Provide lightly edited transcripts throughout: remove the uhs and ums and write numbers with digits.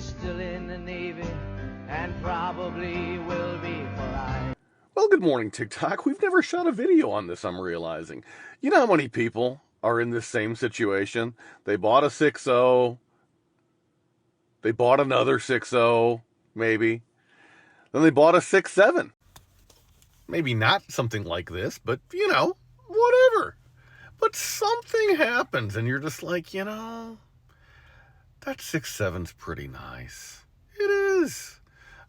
still in the Navy, and probably will be for life. Well, good morning, TikTok. We've never shot a video on this, I'm realizing. You know how many people are in this same situation? They bought a 6.0, they bought another 6.0, maybe. Then they bought a 6.7. Maybe not something like this, but, whatever. But something happens, and you're just like, that 6.7's pretty nice. It is.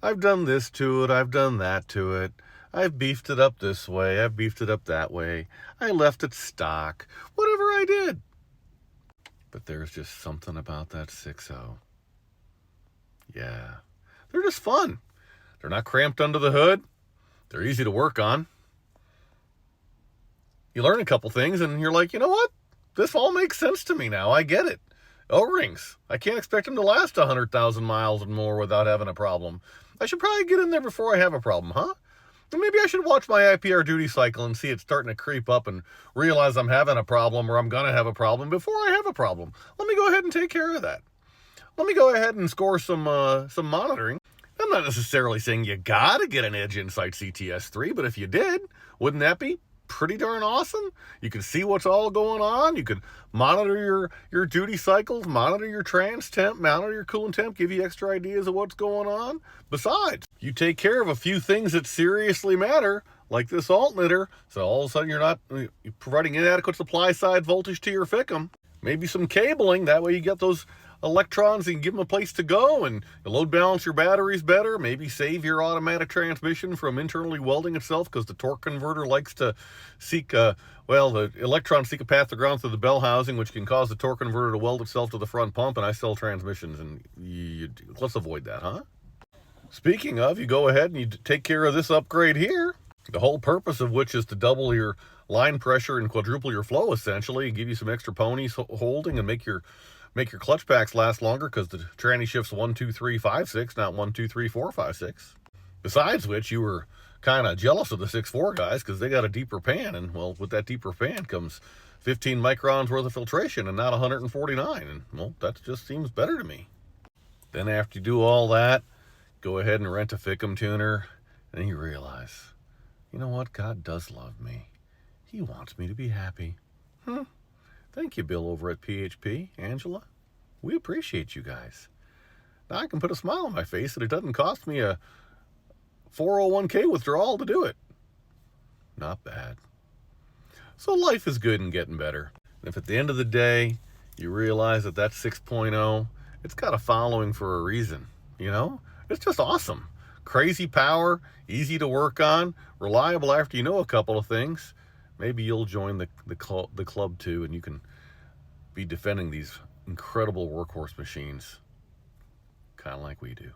I've done this to it, I've done that to it. I've beefed it up this way, I've beefed it up that way. I left it stock, whatever I did. But there's just something about that 6.0. Yeah, they're just fun. They're not cramped under the hood. They're easy to work on. You learn a couple things and you're like, you know what? This all makes sense to me now. I get it. O-rings. I can't expect them to last 100,000 miles and more without having a problem. I should probably get in there before I have a problem, huh? And maybe I should watch my IPR duty cycle and see it starting to creep up and realize I'm having a problem or I'm going to have a problem before I have a problem. Let me go ahead and take care of that. Let me go ahead and score some monitoring. I'm not necessarily saying you got to get an Edge Insight CTS3, but if you did, wouldn't that be pretty darn awesome? You can see what's all going on. You can monitor your duty cycles, monitor your trans temp, monitor your coolant temp, give you extra ideas of what's going on. Besides, you take care of a few things that seriously matter, like this alternator, so all of a sudden you're not providing inadequate supply side voltage to your FICM. Maybe some cabling, that way you get those electrons and give them a place to go, and load balance your batteries better, maybe save your automatic transmission from internally welding itself, because the torque converter likes to seek the electrons seek a path to ground through the bell housing, which can cause the torque converter to weld itself to the front pump, and I sell transmissions, and let's avoid that, huh? Speaking of, you go ahead and you take care of this upgrade here, the whole purpose of which is to double your line pressure and quadruple your flow, essentially, and give you some extra ponies holding and make your clutch packs last longer, because the tranny shifts 1, 2, 3, 5, 6, not 1, 2, 3, 4, 5, 6. Besides which, you were kind of jealous of the 6.4 guys because they got a deeper pan, and well, with that deeper pan comes 15 microns worth of filtration and not 149, and well, that just seems better to me. Then after you do all that, go ahead and rent a FICM tuner, and then you realize, you know what? God does love me. He wants me to be happy. Thank you, Bill, over at PHP, Angela. We appreciate you guys. Now I can put a smile on my face that it doesn't cost me a 401k withdrawal to do it. Not bad. So life is good and getting better. And if at the end of the day, you realize that 6.0, it's got a following for a reason, It's just awesome. Crazy power, easy to work on, reliable after you know a couple of things. Maybe you'll join the club too, and you can be defending these incredible workhorse machines, kind of like we do.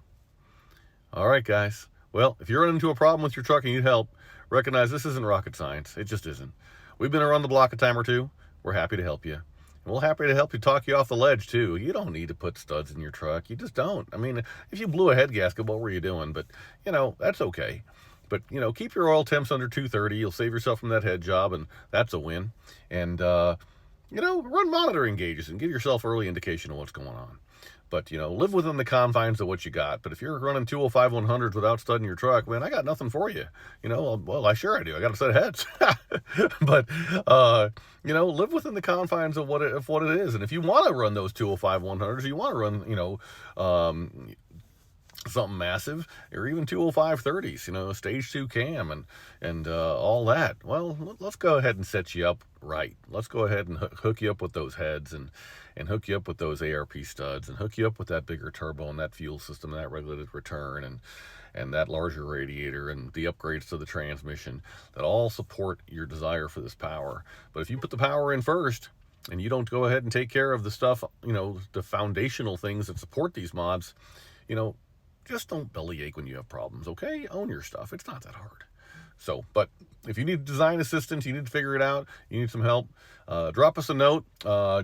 All right, guys. Well, if you're running into a problem with your truck and you need help, recognize this isn't rocket science. It just isn't. We've been around the block a time or two. We're happy to help you. And we're happy to help you talk you off the ledge, too. You don't need to put studs in your truck. You just don't. I mean, if you blew a head gasket, what were you doing? But, that's okay. But, keep your oil temps under 230. You'll save yourself from that head job, and that's a win. And, run monitoring gauges and give yourself early indication of what's going on. But, live within the confines of what you got. But if you're running 205 100s without studding your truck, man, I got nothing for you. Well, I do. I got a set of heads. But, live within the confines of what it is. And if you want to run those 205 100s, you want to run, something massive, or even 205 30s, stage 2 cam and all that. Well, let's go ahead and set you up right. Let's go ahead and hook you up with those heads and hook you up with those ARP studs and hook you up with that bigger turbo and that fuel system and that regulated return and that larger radiator and the upgrades to the transmission that all support your desire for this power. But if you put the power in first and you don't go ahead and take care of the stuff, the foundational things that support these mods, just don't bellyache when you have problems, okay? Own your stuff. It's not that hard. So, but if you need design assistance, you need to figure it out, you need some help, drop us a note.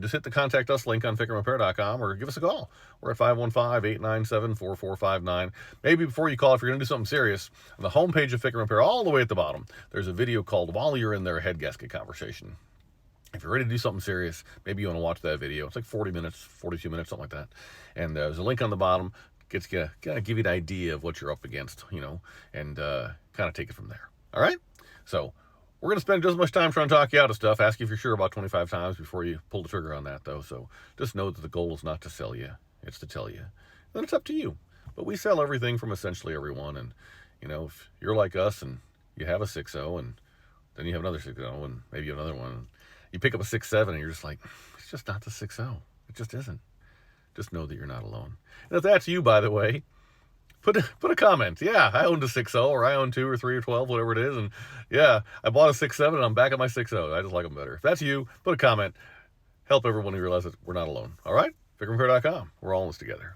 Just hit the Contact Us link on FICMRepair.com or give us a call. We're at 515-897-4459. Maybe before you call, if you're going to do something serious, on the homepage of FICM Repair, all the way at the bottom, there's a video called While You're in There, Head Gasket Conversation. If you're ready to do something serious, maybe you want to watch that video. It's like 40 minutes, 42 minutes, something like that. And there's a link on the bottom. gets you, kind of give you an idea of what you're up against, and kind of take it from there. All right? So we're going to spend just as much time trying to talk you out of stuff, ask you if you're sure about 25 times before you pull the trigger on that, though. So just know that the goal is not to sell you, it's to tell you. Then it's up to you. But we sell everything from essentially everyone. And, if you're like us and you have a 6.0 and then you have another 6.0 and maybe another one, you pick up a 6.7 and you're just like, it's just not the 6.0. It just isn't. Just know that you're not alone. And if that's you, by the way, put a comment. Yeah, I owned a 6.0, or I own 2 or 3 or 12, whatever it is. And yeah, I bought a 6.7 and I'm back at my 6.0. I just like them better. If that's you, put a comment. Help everyone realize that we're not alone. All right? FICMRepair.com. We're all in this together.